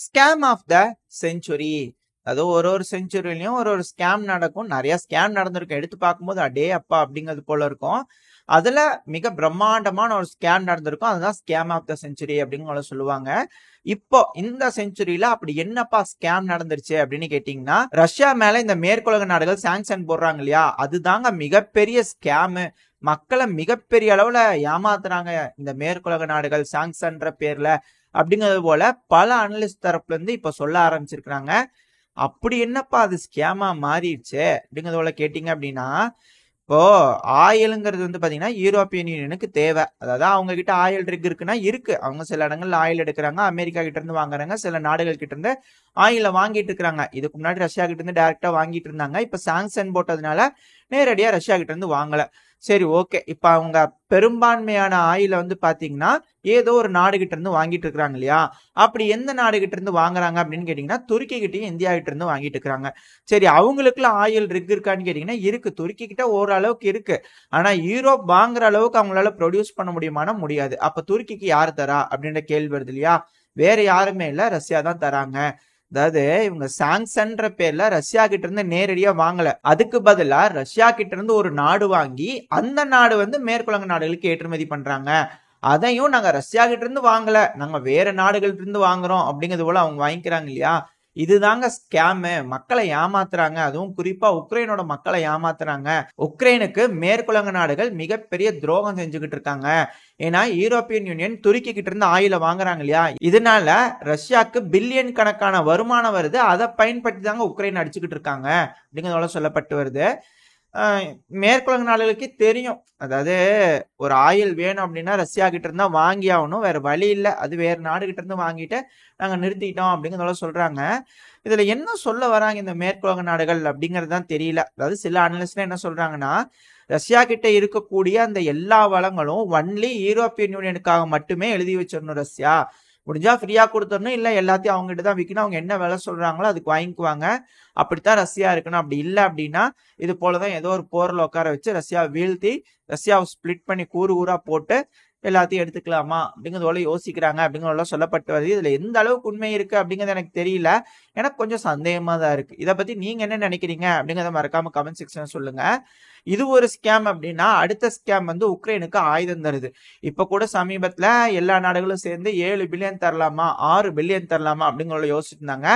Scam of the century. அது ஒரு செஞ்சுரிலையும் ஒரு ஸ்கேம் நடக்கும். நிறைய ஸ்கேம் நடந்திருக்கும். எடுத்து பார்க்கும்போது அடே அப்பா அப்படிங்கிறது போல இருக்கும். அதுல மிக பிரம்மாண்டமான ஒரு ஸ்கேம் நடந்திருக்கும். அதுதான் ஸ்கேம் ஆஃப் த செஞ்சுரி அப்படின்னு சொல்லுவாங்க. இப்போ இந்த செஞ்சுரியில அப்படி என்னப்பா ஸ்கேம் நடந்துருச்சு அப்படின்னு கேட்டீங்கன்னா, ரஷ்யா மேல இந்த மேற்குலக நாடுகள் சாங்ஷன் போடுறாங்க இல்லையா, அதுதாங்க மிகப்பெரிய ஸ்கேமு. மக்களை மிகப்பெரிய அளவுல ஏமாத்துறாங்க இந்த மேற்குலக நாடுகள் சாங்ஷன்ற பேர்ல அப்படிங்கிறது போல பல அனலிஸ்ட் தரப்புல இருந்து இப்ப சொல்ல ஆரம்பிச்சிருக்கிறாங்க. அப்படி என்னப்பா அது ஸ்கேமா மாறிடுச்சு அப்படிங்கிறது போல கேட்டீங்க அப்படின்னா, இப்போ ஆயிலுங்கிறது வந்து பாத்தீங்கன்னா யூரோப்பியன் யூனியனுக்கு தேவை. அதாவது அவங்க கிட்ட ஆயில் ரிக் இருக்குன்னா இருக்கு. அவங்க சில இடங்கள்ல ஆயில் எடுக்கிறாங்க, அமெரிக்கா கிட்ட இருந்து வாங்குறாங்க, சில நாடுகள் கிட்ட இருந்து ஆயில வாங்கிட்டு இருக்காங்க. இதுக்கு முன்னாடி ரஷ்யா கிட்ட இருந்து டைரக்டா வாங்கிட்டு இருந்தாங்க. இப்ப சாங்ஷன் போட்டதுனால நேரடியா ரஷ்யா கிட்ட இருந்து வாங்கல. சரி, ஓகே. இப்ப அவங்க பெரும்பான்மையான ஆயில வந்து பாத்தீங்கன்னா ஏதோ ஒரு நாடு கிட்ட இருந்து வாங்கிட்டு இருக்காங்க இல்லையா? அப்படி எந்த நாடு கிட்ட இருந்து வாங்குறாங்க அப்படின்னு கேட்டீங்கன்னா, துருக்கி கிட்டயும் இந்தியா கிட்ட இருந்து வாங்கிட்டு இருக்காங்க. சரி, அவங்களுக்குள்ள ஆயில் ரிக் இருக்கான்னு கேட்டீங்கன்னா இருக்கு. துருக்கி கிட்ட ஓரளவுக்கு இருக்கு. ஆனா யூரோப் வாங்குற அளவுக்கு அவங்களால ப்ரொடியூஸ் பண்ண முடியுமானா முடியாது. அப்ப துருக்கிக்கு யாரு தரா அப்படின்ற கேள்வி வருது இல்லையா? வேற யாருமே இல்ல, ரஷ்யா தான் தராங்க. அதாவது இவங்க சாங்ஷன்ற பேர்ல ரஷ்யா கிட்ட இருந்து நேரடியா வாங்கல. அதுக்கு பதிலா ரஷ்யா கிட்ட இருந்து ஒரு நாடு வாங்கி அந்த நாடு வந்து மேற்குலக நாடுகளுக்கு ஏற்றுமதி பண்றாங்க. அதையும் நாங்க ரஷ்யா கிட்ட இருந்து வாங்கல, நாங்க வேற நாடுகள்ட்ட இருந்து வாங்குறோம் அப்படிங்கிறது போல அவங்க வாங்கிக்கிறாங்க இல்லையா? இதுதாங்க ஸ்கேமு. மக்களை ஏமாத்துறாங்க. அதுவும் குறிப்பா உக்ரைனோட மக்களை ஏமாத்துறாங்க. உக்ரைனுக்கு மேற்குலக நாடுகள் மிகப்பெரிய துரோகம் செஞ்சுக்கிட்டு இருக்காங்க. ஏன்னா யூரோப்பியன் யூனியன் துருக்கி கிட்ட இருந்து ஆயில வாங்குறாங்க இல்லையா? இதனால ரஷ்யாக்கு பில்லியன் கணக்கான வருமானம் வருது. அதை பயன்படுத்தி தாங்க உக்ரைன் அடிச்சுக்கிட்டு இருக்காங்க அப்படிங்கிறதோட சொல்லப்பட்டு வருது. மேற்குலக நாடுகளுக்கு தெரியும். அதாவது ஒரு ஆயில் வேணும் அப்படின்னா ரஷ்யா கிட்ட இருந்தா வாங்கி ஆகணும், வேற வழி இல்லை. அது வேற நாடு கிட்ட இருந்து வாங்கிட்டு நாங்க நிறுத்திட்டோம் அப்படிங்கிறத சொல்றாங்க. இதுல என்ன சொல்ல வராங்க இந்த மேற்குலக நாடுகள் அப்படிங்கிறது தான் தெரியல. அதாவது சில அனலிஸ்ட் என்ன சொல்றாங்கன்னா, ரஷ்யா கிட்ட இருக்கக்கூடிய அந்த எல்லா வளங்களும் ஒன்லி யூரோப்பியன் யூனியனுக்காக மட்டுமே எழுதி வச்சிடணும். ரஷ்யா முடிஞ்சா ஃப்ரீயா கொடுத்துடணும், இல்ல எல்லாத்தையும் அவங்க கிட்ட தான் விற்கணும். அவங்க என்ன விலை சொல்றாங்களோ அதுக்கு வாங்கிக்குவாங்க. அப்படித்தான் ரஷ்யா இருக்கணும். அப்படி இல்லை அப்படின்னா இது போலதான் ஏதோ ஒரு போர்ல உட்கார வச்சு ரஷ்யாவை வீழ்த்தி ரஷ்யாவை ஸ்பிளிட் பண்ணி கூறு ஊரா போட்டு எல்லாத்தையும் எடுத்துக்கலாமா அப்படிங்கிறதோட யோசிக்கிறாங்க அப்படிங்கிறத சொல்லப்பட்டு வருது. இதுல எந்த அளவுக்கு உண்மை இருக்கு அப்படிங்கிறது எனக்கு தெரியல. எனக்கு கொஞ்சம் சந்தேகமா தான் இருக்கு. இதை பத்தி நீங்க என்ன நினைக்கிறீங்க அப்படிங்கிறத மறக்காம கமெண்ட் செக்ஷன் சொல்லுங்க. இது ஒரு ஸ்கேம் அப்படின்னா அடுத்த ஸ்கேம் வந்து உக்ரைனுக்கு ஆயுதம் தருது. இப்ப கூட சமீபத்துல எல்லா நாடுகளும் சேர்ந்து 7 பில்லியன் தரலாமா 6 பில்லியன் தரலாமா அப்படிங்கிறத யோசிச்சுட்டு இருந்தாங்க.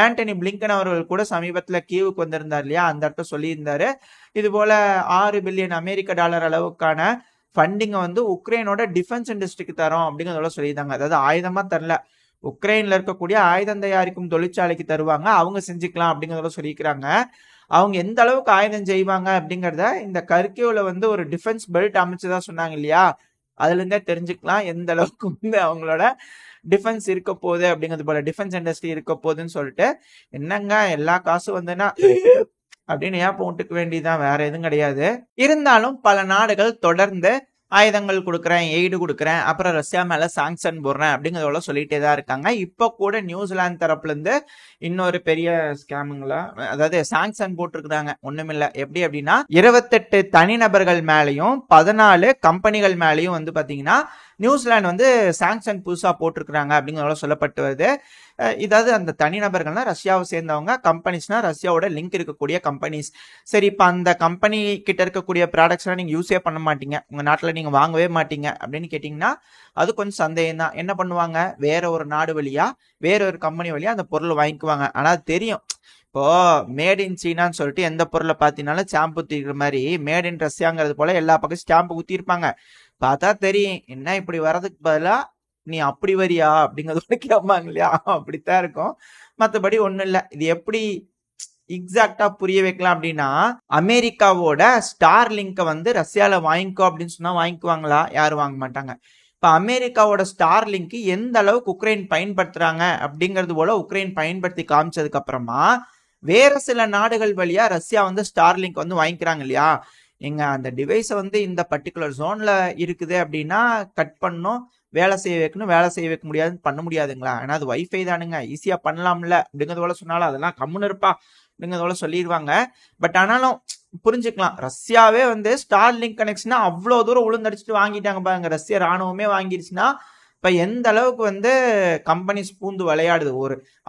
ஆண்டனி பிளிங்கன் அவர்கள் கூட சமீபத்துல கீவுக்கு வந்திருந்தார் இல்லையா? அந்த இடத்த சொல்லியிருந்தாரு. இது போல 6 பில்லியன் அமெரிக்க டாலர் அளவுக்கான ஃபண்டிங்கை வந்து உக்ரைனோட டிஃபென்ஸ் இண்டஸ்ட்ரிக்கு தரோம் அப்படிங்கிறதோட சொல்லியிருந்தாங்க. அதாவது ஆயுதமா தரல, உக்ரைன்ல இருக்கக்கூடிய ஆயுதம் தயாரிக்கும் தொழிற்சாலைக்கு தருவாங்க, அவங்க செஞ்சுக்கலாம் அப்படிங்கிறதோட சொல்லிக்கிறாங்க. அவங்க எந்த அளவுக்கு ஆயுதம் செய்வாங்க அப்படிங்கிறத இந்த கர்கிவ்ல வந்து ஒரு டிஃபென்ஸ் பெல்ட் அமைச்சுதான் சொன்னாங்க இல்லையா? அதுல இருந்தே தெரிஞ்சுக்கலாம் எந்த அளவுக்கு வந்து அவங்களோட டிஃபென்ஸ் இருக்க போகுது அப்படிங்கிறது போல, டிஃபென்ஸ் இண்டஸ்ட்ரி இருக்க போகுதுன்னு சொல்லிட்டு. என்னங்க எல்லா காசும் வந்துன்னா அப்படின்னு ஏன் போட்டுக்க வேண்டியதான், வேற எதுவும் கிடையாது. இருந்தாலும் பல நாடுகள் தொடர்ந்து ஆயுதங்கள் கொடுக்குறேன், எய்டு கொடுக்குறேன், அப்புறம் ரஷ்யா மேல சாங்ஷன் போடுறேன் அப்படிங்கிறதோட சொல்லிட்டே தான் இருக்காங்க. இப்போ கூட நியூசிலாந்து தரப்புல இருந்து இன்னொரு பெரிய ஸ்கேமுங்களா, அதாவது சாங்ஷன் போட்டிருக்காங்க. ஒண்ணுமில்ல, எப்படி அப்படின்னா 28 தனிநபர்கள் மேலையும் 14 கம்பெனிகள் மேலையும் வந்து பாத்தீங்கன்னா நியூசிலாந்து வந்து சாங்ஷன் புதுசா போட்டிருக்கிறாங்க அப்படிங்கிறதோட சொல்லப்பட்டு வருது. இதாவது அந்த தனிநபர்கள்னா ரஷ்யாவை சேர்ந்தவங்க, கம்பெனிஸ்னா ரஷ்யாவோட லிங்க் இருக்கக்கூடிய கம்பெனிஸ். சரி, இப்ப அந்த கம்பெனி கிட்ட இருக்கக்கூடிய ப்ராடக்ட்ஸ்லாம் நீங்க யூஸே பண்ண மாட்டீங்க, உங்க நாட்டுல நீங்க வாங்கவே மாட்டீங்க அப்படின்னு கேட்டீங்கன்னா அது கொஞ்சம் சந்தேகம் தான். என்ன பண்ணுவாங்க, வேற ஒரு நாடு வழியா வேற ஒரு கம்பெனி வழியா அந்த பொருளை வாங்கிக்குவாங்க. ஆனா அது தெரியும். இப்போ மேட் இன் சீனான்னு சொல்லிட்டு எந்த பொருளை பார்த்தீங்கன்னாலும் ஸ்டாம்ப் ஊத்திக்கிற மாதிரி மேட் இன் ரஷ்யாங்கிறது போல எல்லா பக்கம் ஸ்டாம்ப் ஊத்திருப்பாங்க. பார்த்தா தெரியும், என்ன இப்படி வர்றதுக்கு பதிலா நீ அப்படி வரியா அப்படிங்கிறது கேட்பாங்க இல்லையா? அப்படித்தான் இருக்கும். மற்றபடி ஒண்ணும் இல்லை. இது எப்படி எக்ஸாக்டா புரிய வைக்கலாம் அப்படின்னா, அமெரிக்காவோட ஸ்டார் லிங்கை வந்து ரஷ்யால வாங்கிக்கோ அப்படின்னு சொன்னா வாங்கிக்குவாங்களா? யாரும் வாங்க மாட்டாங்க. இப்ப அமெரிக்காவோட ஸ்டார் லிங்க் எந்த அளவுக்கு உக்ரைன் பயன்படுத்துறாங்க அப்படிங்கிறது போல உக்ரைன் பயன்படுத்தி காமிச்சதுக்கு அப்புறமா வேற சில நாடுகள் வழியா ரஷ்யா வந்து ஸ்டார் லிங்க் வந்து வாங்கிக்கிறாங்க இல்லையா? எங்க அந்த டிவைஸை வந்து இந்த பர்டிகுலர் ஜோன்ல இருக்குது அப்படின்னா கட் பண்ணும், வேலை செய்ய வைக்கணும், வேலை செய்ய வைக்க முடியாதுன்னு பண்ண முடியாதுங்களா? ஏன்னா அது வைஃபை தானுங்க, ஈஸியா பண்ணலாம்ல அப்படிங்கிறது போல சொன்னாலும் அதெல்லாம் கம்முன்னு இருப்பா அப்படிங்கிறதோட சொல்லிடுவாங்க. பட் ஆனாலும் புரிஞ்சுக்கலாம், ரஷ்யாவே வந்து ஸ்டார் லிங்க் கனெக்ஷனா அவ்வளவு தூரம் உளுந்தடிச்சுட்டு வாங்கிட்டாங்க பாருங்க. ரஷ்யா ராணுவமே வாங்கிருச்சுன்னா இப்ப எந்த அளவுக்கு வந்து கம்பெனிஸ் பூந்து விளையாடுது.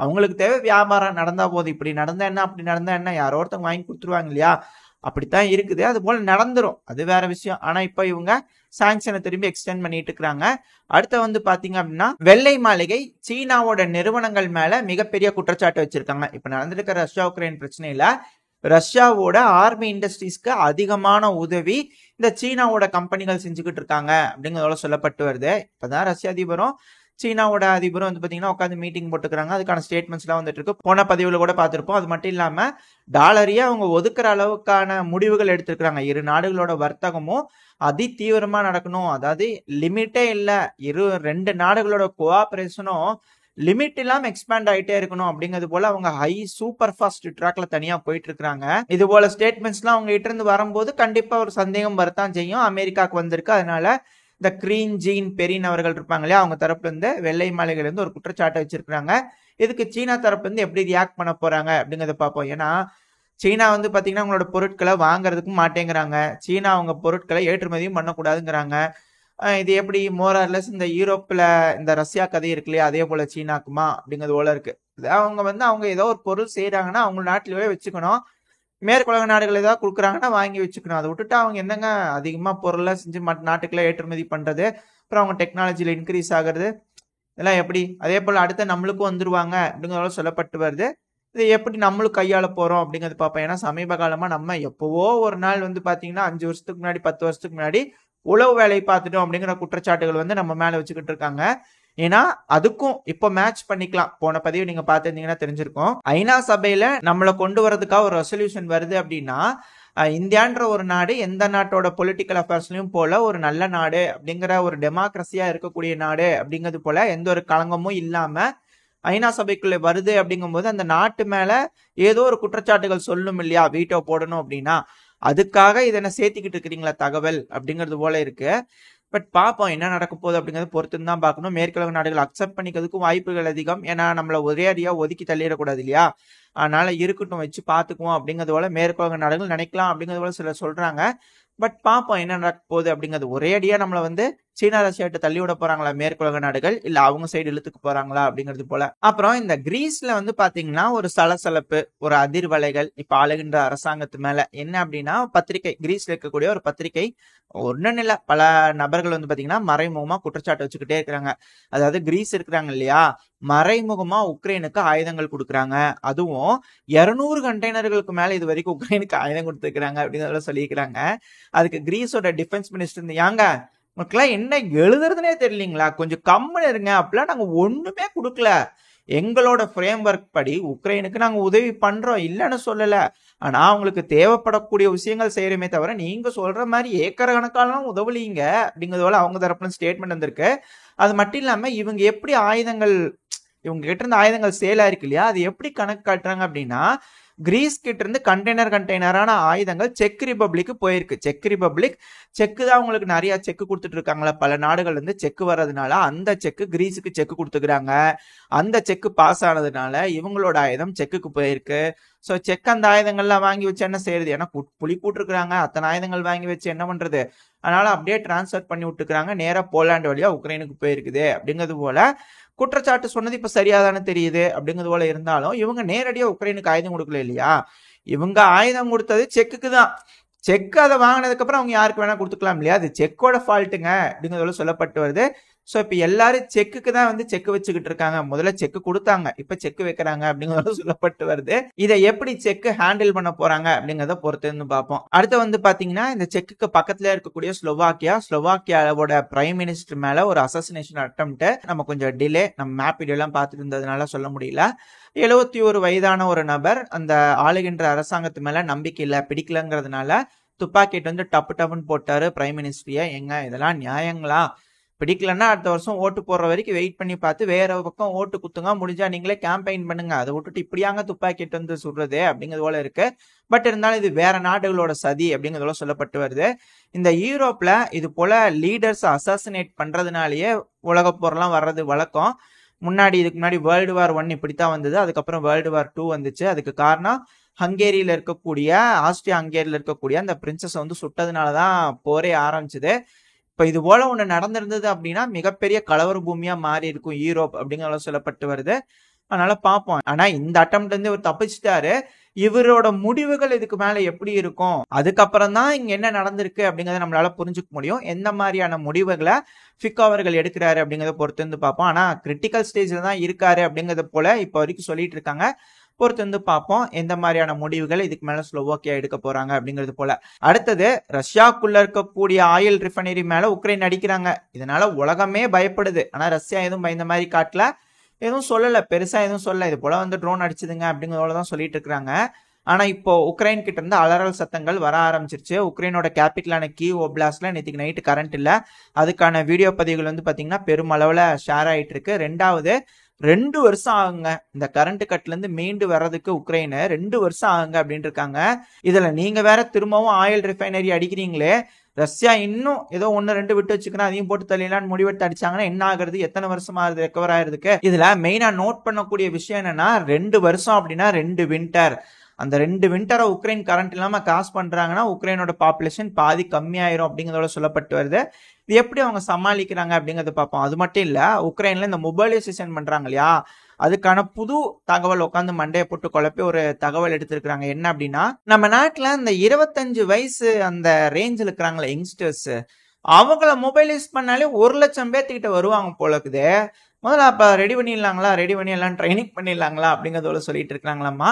அவங்களுக்கு தேவை வியாபாரம் நடந்தா போதும். இப்படி நடந்தா என்ன, அப்படி நடந்தா என்ன, யாரோ ஒருத்தவங்க வாங்கி கொடுத்துருவாங்க இல்லையா? அப்படித்தான் இருக்குது. அது போல நடந்துரும். அது வேற விஷயம். ஆனா இப்ப இவங்க சாங்ஷனை திரும்பி எக்ஸ்டெண்ட் பண்ணிட்டு இருக்கிறாங்க. அடுத்து வந்து பாத்தீங்க அப்படின்னா, வெள்ளை மாளிகை சீனாவோட நிறுவனங்கள் மேல மிகப்பெரிய குற்றச்சாட்டு வச்சிருக்காங்க. இப்ப நடந்திருக்கிற ரஷ்யா உக்ரைன் பிரச்சனையில ரஷ்யாவோட ஆர்மி இண்டஸ்ட்ரீஸ்க்கு அதிகமான உதவி இந்த சீனாவோட கம்பெனிகள் செஞ்சுக்கிட்டு இருக்காங்க அப்படிங்கிறதோட சொல்லப்பட்டு வருது. இப்பதான் ரஷ்ய அதிபரும் சீனாவோட அதிபரும் வந்து பாத்தீங்கன்னா உட்காந்து மீட்டிங் போட்டுக்கிறாங்க. அதுக்கான ஸ்டேட்மெண்ட்ஸ் எல்லாம் வந்துட்டு இருக்கு. போன பதிவுல கூட பார்த்திருப்போம். அது மட்டும் இல்லாம டாலரையே அவங்க ஒதுக்குற அளவுக்கான முடிவுகள் எடுத்திருக்கிறாங்க. இரு நாடுகளோட வர்த்தகமும் அதி தீவிரமா நடக்கணும். அதாவது லிமிட்டே இல்ல. 2 நாடுகளோட கோஆபரேஷனும் லிமிட் இல்லாம எக்ஸ்பேண்ட் ஆயிட்டே இருக்கணும் அப்படிங்கிறது போல அவங்க ஹை சூப்பர் ஃபாஸ்ட் ட்ராக்ல தனியா போயிட்டு இருக்காங்க. இது போல ஸ்டேட்மெண்ட்ஸ் எல்லாம் அவங்க கிட்ட இருந்து வரும்போது கண்டிப்பா ஒரு சந்தேகம் வரத்தான் செய்யும். அமெரிக்காவுக்கு வந்திருக்கு. அதனால இந்த கிரீன் ஜீன் பெரின் அவர்கள் இருப்பாங்க இல்லையா, அவங்க தரப்புல இருந்து வெள்ளை மாளிகையில இருந்து ஒரு குற்றச்சாட்டை வச்சிருக்காங்க. இதுக்கு சீனா தரப்புல இருந்து எப்படி ரியாக்ட் பண்ண போறாங்க அப்படிங்கறத பார்ப்போம். ஏன்னா சீனா வந்து பாத்தீங்கன்னா அவங்களோட பொருட்களை வாங்குறதுக்கும் மாட்டேங்கிறாங்க. சீனா அவங்க பொருட்களை ஏற்றுமதியும் பண்ணக்கூடாதுங்கிறாங்க. இது எப்படி மோரார்லெஸ் இந்த யூரோப்ல இந்த ரஷ்யா கதை இருக்கு இல்லையா, அதே போல சீனாக்குமா அப்படிங்கிறது போல இருக்கு. அவங்க ஏதோ ஒரு பொருள் செய்யறாங்கன்னா அவங்க நாட்டிலேயே வச்சுக்கணும். மேற்குலக நாடுகள் ஏதாவது கொடுக்குறாங்கன்னா வாங்கி வச்சுக்கணும். அதை விட்டுட்டு அவங்க என்னங்க அதிகமா பொருளை செஞ்சு மற்ற நாட்டுக்குள்ள ஏற்றுமதி பண்றது, அப்புறம் அவங்க டெக்னாலஜியில இன்க்ரீஸ் ஆகுறது, இதெல்லாம் எப்படி? அதே போல அடுத்து நம்மளுக்கும் வந்துருவாங்க அப்படிங்கிறத சொல்லப்பட்டு வருது. இதை எப்படி நம்மளும் கையாள போறோம் அப்படிங்கிறது பார்ப்போம். ஏன்னா சமீப காலமா நம்ம எப்பவோ ஒரு நாள் வந்து பாத்தீங்கன்னா 5 வருஷத்துக்கு முன்னாடி 10 வருஷத்துக்கு முன்னாடி உளவு வேலையை பார்த்துட்டோம் அப்படிங்கிற குற்றச்சாட்டுகள் வந்து நம்ம மேல வச்சுக்கிட்டு இருக்காங்க. ஏன்னா அதுக்கும் இப்ப மேட்ச் பண்ணிக்கலாம். போன பதிவு நீங்க பார்த்திருந்தீங்கன்னா தெரிஞ்சிருக்கும். ஐநா சபையில நம்மளை கொண்டு வரதுக்காக ஒரு ரெசல்யூஷன் வருது அப்படின்னா, இந்தியான்ற ஒரு நாடு எந்த நாட்டோட பொலிட்டிக்கல் அஃபேர்ஸ்லயும் போல ஒரு நல்ல நாடு அப்படிங்கிற ஒரு டெமோக்ரஸியா இருக்கக்கூடிய நாடு அப்படிங்கிறது போல எந்த ஒரு களங்கமும் இல்லாம ஐநா சபைக்குள்ள வருது அப்படிங்கும்போது அந்த நாட்டு மேல ஏதோ ஒரு குற்றச்சாட்டுகள் சொல்லும் இல்லையா, வீட்டோ போடணும் அப்படின்னா, அதுக்காக இதனை சேர்த்திக்கிட்டு இருக்கிறீங்களா தகவல் அப்படிங்கிறது போல இருக்கு. பட் பார்ப்போம் என்ன நடக்க போகுது அப்படிங்கிறது பொறுத்து தான் பார்க்கணும். மேற்குலக நாடுகள் அக்செப்ட் பண்ணிக்கிறதுக்கும் வாய்ப்புகள் அதிகம். ஏன்னா நம்மள ஒரே அடியா ஒதுக்கி தள்ளிடக்கூடாது இல்லையா, அதனால இருக்கட்டும் வச்சு பார்த்துக்குவோம் அப்படிங்கிறது போல மேற்குலக நாடுகள் நினைக்கலாம் அப்படிங்கிறது போல சிலர் சொல்றாங்க. பட் பார்ப்போம் என்ன நடக்க போகுது அப்படிங்கிறது. ஒரே அடியா நம்மள வந்து சீனா ரஷ்யாட்ட தள்ளி விட போறாங்களா மேற்குலக நாடுகள், இல்ல அவங்க சைடு இழுத்துக்கு போறாங்களா அப்படிங்கிறது போல. அப்புறம் இந்த கிரீஸ்ல வந்து பாத்தீங்கன்னா ஒரு சலசலப்பு, ஒரு அதிர்வலைகள் இப்ப ஆளுகின்ற அரசாங்கத்து மேல. என்ன அப்படின்னா பத்திரிகை, கிரீஸ்ல இருக்கக்கூடிய ஒரு பத்திரிகை ஒன்னும் இல்ல, பல நபர்கள் வந்து பாத்தீங்கன்னா மறைமுகமா குற்றச்சாட்டு வச்சுக்கிட்டே இருக்கிறாங்க. அதாவது கிரீஸ் இருக்கிறாங்க இல்லையா, மறைமுகமா உக்ரைனுக்கு ஆயுதங்கள் கொடுக்குறாங்க. அதுவும் 200 கண்டெய்னர்களுக்கு மேல இது வரைக்கும் உக்ரைனுக்கு ஆயுதம் கொடுத்துருக்காங்க அப்படின்னு சொல்லியிருக்கிறாங்க. அதுக்கு கிரீஸோட டிஃபென்ஸ் மினிஸ்டர் யாங்க உங்களுக்குலாம் என்ன எழுதுறதுனே தெரியலீங்களா, கொஞ்சம் கம்முன்னு இருங்க, அப்படிலாம் நாங்க ஒண்ணுமே கொடுக்கல. எங்களோட ஃப்ரேம் ஒர்க் படி உக்ரைனுக்கு நாங்க உதவி பண்றோம், இல்லைன்னு சொல்லல. ஆனா அவங்களுக்கு தேவைப்படக்கூடிய விஷயங்கள் செய்யறமே தவிர நீங்க சொல்ற மாதிரி ஏக்கர் கணக்காலாம் உதவலீங்க அப்படிங்கிறதோட அவங்க தரப்புல ஸ்டேட்மெண்ட் வந்திருக்கு. அது மட்டும் இல்லாம இவங்க எப்படி ஆயுதங்கள், இவங்க கிட்ட இருந்து ஆயுதங்கள் சேலா இருக்கு இல்லையா, அது எப்படி கணக்கு காட்டுறாங்க அப்படின்னா, கிரீஸ் கிட்ட இருந்து கண்டெய்னரான ஆயுதங்கள் செக் ரிபப்ளிக்கு போயிருக்கு. செக்கு தான் அவங்களுக்கு நிறைய செக் கொடுத்துட்டு இருக்காங்களா, பல நாடுகள் இருந்து செக் வர்றதுனால அந்த செக்கு கிரீஸுக்கு செக் கொடுத்துக்கிறாங்க. அந்த செக் பாஸ் ஆனதுனால இவங்களோட ஆயுதம் செக்குக்கு போயிருக்கு. ஸோ செக் அந்த ஆயுதங்கள்லாம் வாங்கி வச்சு என்ன செய்யறது, ஏன்னா புலி கூட்டிருக்கிறாங்க, அத்தனை ஆயுதங்கள் வாங்கி வச்சு என்ன பண்றது, அதனால அப்படியே டிரான்ஸ்ஃபர் பண்ணி விட்டுக்கிறாங்க. நேரா போலாண்டு வழியா உக்ரைனுக்கு போயிருக்குது அப்படிங்கிறது போல குற்றச்சாட்டு சொன்னது இப்ப சரியாதானே தெரியுது அப்படிங்கிறது போல இருந்தாலும் இவங்க நேரடியா உக்ரைனுக்கு ஆயுதம் கொடுக்கல இல்லையா, இவங்க ஆயுதம் கொடுத்தது செக்குக்கு தான். செக் அதை வாங்கினதுக்கு அப்புறம் அவங்க யாருக்கு வேணா கொடுத்துக்கலாம் இல்லையா, அது செக்கோட ஃபால்ட்டுங்க அப்படிங்கிறது சொல்லப்பட்டு வருது. ஸோ இப்போ எல்லாரும் செக்குக்கு தான் வந்து செக் வச்சுக்கிட்டு இருக்காங்க. முதல்ல செக் கொடுத்தாங்க, இப்ப செக் வைக்கிறாங்க அப்படிங்கிறது சொல்லப்பட்டு வருது. இதை எப்படி செக் ஹேண்டில் பண்ண போறாங்க அப்படிங்கிறத பொறுத்து பார்ப்போம். அடுத்து வந்து பாத்தீங்கன்னா இந்த செக்குக்கு பக்கத்துல இருக்கக்கூடிய ஸ்லோவாக்கியாவோட பிரைம் மினிஸ்டர் மேல ஒரு அசாசினேஷன் அட்டெம்ப்ட் நம்ம கொஞ்சம் டிலே, நம்ம மேப் வீடியோ எல்லாம் பார்த்துட்டு இருந்ததுனால சொல்ல முடியல. 71 வயதான ஒரு நபர் அந்த ஆளுகின்ற அரசாங்கத்து மேல நம்பிக்கை இல்ல, பிடிக்கலங்கிறதுனால துப்பாக்கிட்டு வந்து டப்புன்னு போட்டாரு பிரைம் மினிஸ்டரிய. எங்க இதெல்லாம் நியாயங்களா? பிடிக்கலன்னா அடுத்த வருஷம் ஓட்டு போடுற வரைக்கும் வெயிட் பண்ணி பார்த்து வேற பக்கம் ஓட்டு குத்துங்க, முடிஞ்சா நீங்களே கேம்பெயின் பண்ணுங்க, அதை விட்டுட்டு இப்படியாங்க துப்பாக்கிட்டு வந்து சுடுறது அப்படிங்கிறது போல இருக்கு. பட் இருந்தாலும் இது வேற நாடுகளோட சதி அப்படிங்கிறதோட சொல்லப்பட்டு வருது. இந்த யூரோப்ல இது போல லீடர்ஸ் அசாசினேட் பண்றதுனாலயே உலக போரெல்லாம் வர்றது வழக்கம். இதுக்கு முன்னாடி வேர்ல்டு வார் 1 இப்படித்தான் வந்தது, அதுக்கப்புறம் வேர்ல்டு வார் 2 வந்துச்சு. அதுக்கு காரணம் ஹங்கேரியில இருக்கக்கூடிய, ஆஸ்ட்ரியா ஹங்கேரியில இருக்கக்கூடிய அந்த பிரின்சஸ் வந்து சுட்டதுனாலதான் போரே ஆரம்பிச்சது. இப்ப இப்ப இது போல ஒண்ணு நடந்திருந்தது அப்படின்னா மிகப்பெரிய கலவர பூமியா மாறி இருக்கும் யூரோப் அப்படிங்கிற சொல்லப்பட்டு வருது. அதனால பார்ப்போம். ஆனா இந்த அட்டெம்ப்ட்ல இருந்து இவர் தப்பிச்சிட்டாரு. இவரோட முடிவுகள் இதுக்கு மேல எப்படி இருக்கும், அதுக்கப்புறம் தான் இங்க என்ன நடந்திருக்கு அப்படிங்கறத நம்மளால புரிஞ்சுக்க முடியும். எந்த மாதிரியான முடிவுகளை ஃபிகோ அவர்கள் எடுக்கிறாரு அப்படிங்கறத பொறுத்து வந்து பார்ப்போம். ஆனா கிரிட்டிக்கல் ஸ்டேஜ்ல தான் இருக்காரு அப்படிங்கறது போல இப்ப வரைக்கும் சொல்லிட்டு இருக்காங்க. பொறுத்து வந்து பார்ப்போம் எந்த மாதிரியான முடிவுகள் இதுக்கு மேல ஸ்லோவாக்கியா எடுக்க போறாங்க அப்படிங்கிறது போல. அடுத்தது ரஷ்யாக்குள்ள இருக்கக்கூடிய ஆயில் ரிஃபைனரி மேல உக்ரைன் அடிக்கிறாங்க. இதனால உலகமே பயப்படுது. ஆனா ரஷ்யா எதுவும் பயந்த மாதிரி காட்டல, எதுவும் சொல்லல, பெருசா எதுவும் சொல்லல. இது போல வந்து ட்ரோன் அடிச்சுதுங்க அப்படிங்கறதோடதான் சொல்லிட்டு இருக்காங்க. ஆனா இப்போ உக்ரைன் கிட்ட இருந்து அலறல் சத்தங்கள் வர ஆரம்பிச்சிருச்சு. உக்ரைனோட கேபிட்டலான கீவ் ஒப்லாஸ்ட்ல நேற்றுக்கு நைட்டு கரண்ட் இல்ல. அதுக்கான வீடியோ பதிவுகள் வந்து பாத்தீங்கன்னா பெருமளவுல ஷேர் ஆயிட்டு இருக்கு. ரெண்டாவது 2 வருஷம் ஆகுங்க இந்த கரண்ட் கட்ல இருந்து மீண்டு வர்றதுக்கு. உக்ரைன் 2 வருஷம் ஆகுங்க அப்படின்னு இருக்காங்க. இதுல நீங்க வேற திரும்பவும் ஆயில் ரிஃபைனரி அடிக்கிறீங்களே, ரஷ்யா இன்னும் ஏதோ 1-2 விட்டு வச்சுக்கிறேன் அதையும் போட்டு தள்ளிடலான்னு முடிவெடுத்து அடிச்சாங்கன்னா என்ன ஆகுறது, எத்தனை வருஷம் ஆகுது ரெக்கவர் ஆகிறதுக்கு. இதுல மெயினா நோட் பண்ணக்கூடிய விஷயம் என்னன்னா 2 வருஷம் அப்படின்னா 2 வின்டர். அந்த 2 வின்டரை உக்ரைன் கரண்ட் இல்லாம காசு பண்றாங்கன்னா உக்ரைனோட பாப்புலேஷன் பாதி கம்மியாயிரும் அப்படிங்கறதோட சொல்லப்பட்டு வருது. இது எப்படி அவங்க சமாளிக்கிறாங்க அப்படிங்கறத பார்ப்போம். அது மட்டும் இல்ல, உக்ரைன்ல இந்த மொபைலைசேஷன் பண்றாங்க இல்லையா, அதுக்கான புது தகவல் உட்காந்து மண்டையை போட்டு குழப்பி ஒரு தகவல் எடுத்திருக்காங்க. என்ன அப்படின்னா, நம்ம நாட்டுல இந்த 25 வயசு அந்த ரேஞ்சில் இருக்கிறாங்களே யங்ஸ்டர்ஸ், அவங்கள மொபைலைஸ் பண்ணாலே 1 லட்சம் பேர்த்துக்கிட்ட வருவாங்க போல இருக்குது. முதல்ல அப்ப ரெடி பண்ணிடலாம் ட்ரைனிங் பண்ணிடலாங்களா அப்படிங்கறதோட சொல்லிட்டு இருக்காங்களாமா.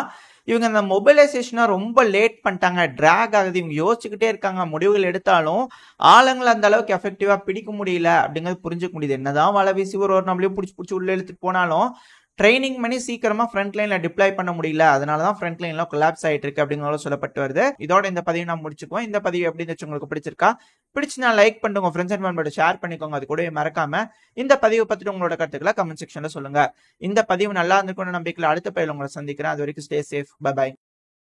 இவங்க இந்த மொபைலைசேஷனை ரொம்ப லேட் பண்ணிட்டாங்க, டிராக் ஆகுது. இவங்க யோசிச்சுக்கிட்டே இருக்காங்க, முடிவுகள் எடுத்தாலும் ஆளுங்களை அந்த அளவுக்கு எஃபெக்டிவா பிடிக்க முடியல அப்படிங்கிறது புரிஞ்சுக்க முடியுது. என்னதான் வலை வீசி ஒரு நம்மளையும் பிடிச்சி உள்ள இழுத்துட்டு போனாலும் ட்ரைனிங் பண்ணி சீக்கிரமா ஃப்ரண்ட் லைன்ல டிப்ளாய் பண்ண முடியல. அதனாலதான் ஃப்ரண்ட் லைன்ல கொலாப்ஸ் ஆயிட்டு இருக்கு அப்படிங்கிறத சொல்லப்பட்டு வருது. இதோட இந்த பதிவு நான் முடிச்சுக்குவோம். இந்த பதிவு எப்படி இருந்துச்சு, உங்களுக்கு பிடிச்சிருக்கா? பிடிச்சுனா லைக் பண்ணுங்க, உங்க ஃப்ரெண்ட்ஸ் அண்ட் ஃபேமிலியோட ஷேர் பண்ணிக்கோங்க. அது கூட மறக்காம இந்த பதிவு பத்திட்டு உங்களோட கருத்துக்களை கமெண்ட் செக்ஷன்ல சொல்லுங்க. இந்த பதிவு நல்லா இருந்திருக்கும்னு நம்பிக்கையில அடுத்த பதிவில் உங்களை சந்திக்கிறேன். அது வரைக்கும் ஸ்டே சேஃப். By by.